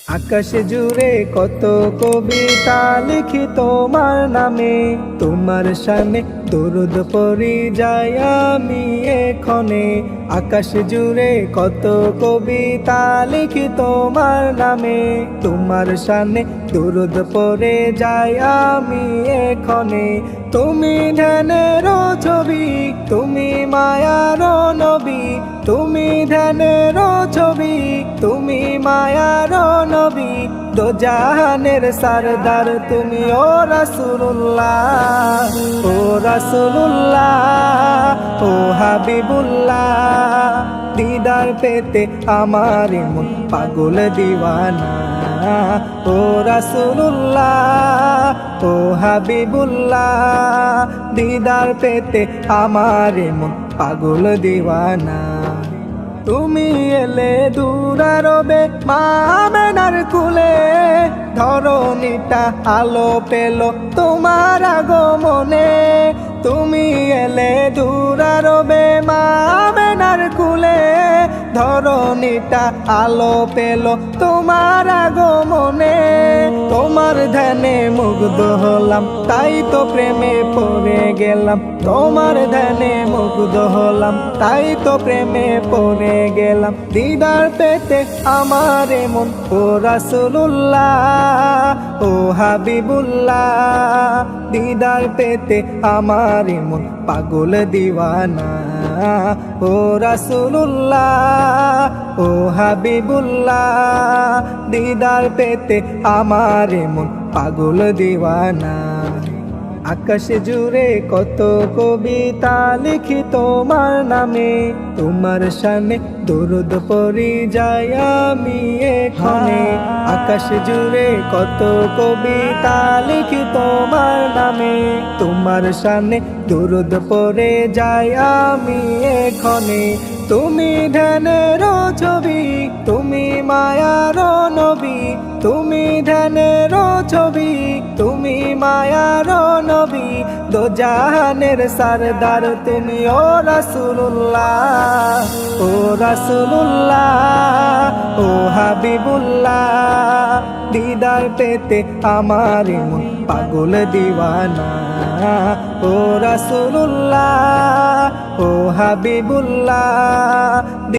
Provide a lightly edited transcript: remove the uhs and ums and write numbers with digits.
আকাশ জুড়ে কত কবিতা লিখি তোমার নামে, তোমার শানে দরুদ পড়ি যাই আমি এক্ষণে। আকাশ জুড়ে কত কবিতা লিখি তোমার নামে, তোমার শানে দরুদ পড়ে যাই আমি এক্ষণে। তুমি ধ্যানের ছবি, তুমি মায়ার নবী, তুমি ধ্যানের ছবি, তুমি মায়ার নবী, দো জাহানের সরদার তুমি ও রাসূলুল্লাহ, ও রাসূলুল্লাহ, ও হাবিবুল্লাহ। দিদার পেতে আমার মন পাগল দিওয়ানা, ও রাসূলুল্লাহ, ও হাবিবুল্লাহ। দিদার পেতে আমার মন পাগল দিওয়ানা। তুমি এলে দূরারবে মা আমেনার কুলে, ধরণীটা আলো পেল তোমার আগমনে। তুমি এলে দূরারবে মা আমেনার কুলে, ধরণীটা আলো পেল তোমার আগমনে। তোমার ধ্যানে মুগ্ধ হলাম, তাই তো প্রেমে পড়ে গেলাম। তোমার ধ্যানে মুগ্ধ হলাম, তাই তো প্রেমে পড়ে গেলাম। দিদার পেতে আমার মন ও রাসূলুল্লাহ, ও হাবিবুল্লাহ। দিদার পেতে আমার মন পাগল দিওয়ানা, ও রাসূলুল্লাহ, ও হাবিবুল্লাহ। দিদার পেতে আমার মন পাগল দিওয়ানা। আকাশ জুড়ে কত কবিতা লিখি তোমার নামে, তোমার শানে দরুদ পড়ি যাই আমি এক্ষণে। আকাশ জুড়ে কত কবিতা লিখি তোমার নামে, তোমার শানে দরুদ পড়ে যাই আমি এক্ষণে। তুমি ধ্যানের ছবি, তুমি মায়ার নবী, তুমি ধ্যানের ছবি, তুমি মায়ার নবী, দো জাহানের সরদার তুমি ও রাসূলুল্লাহ, ও রাসূলুল্লাহ, ও হাবিবুল্লাহ। দিদার পেতে আমার মন পাগল দিওয়ানা, ও রাসূলুল্লাহ, ও হাবিবুল্লাহ।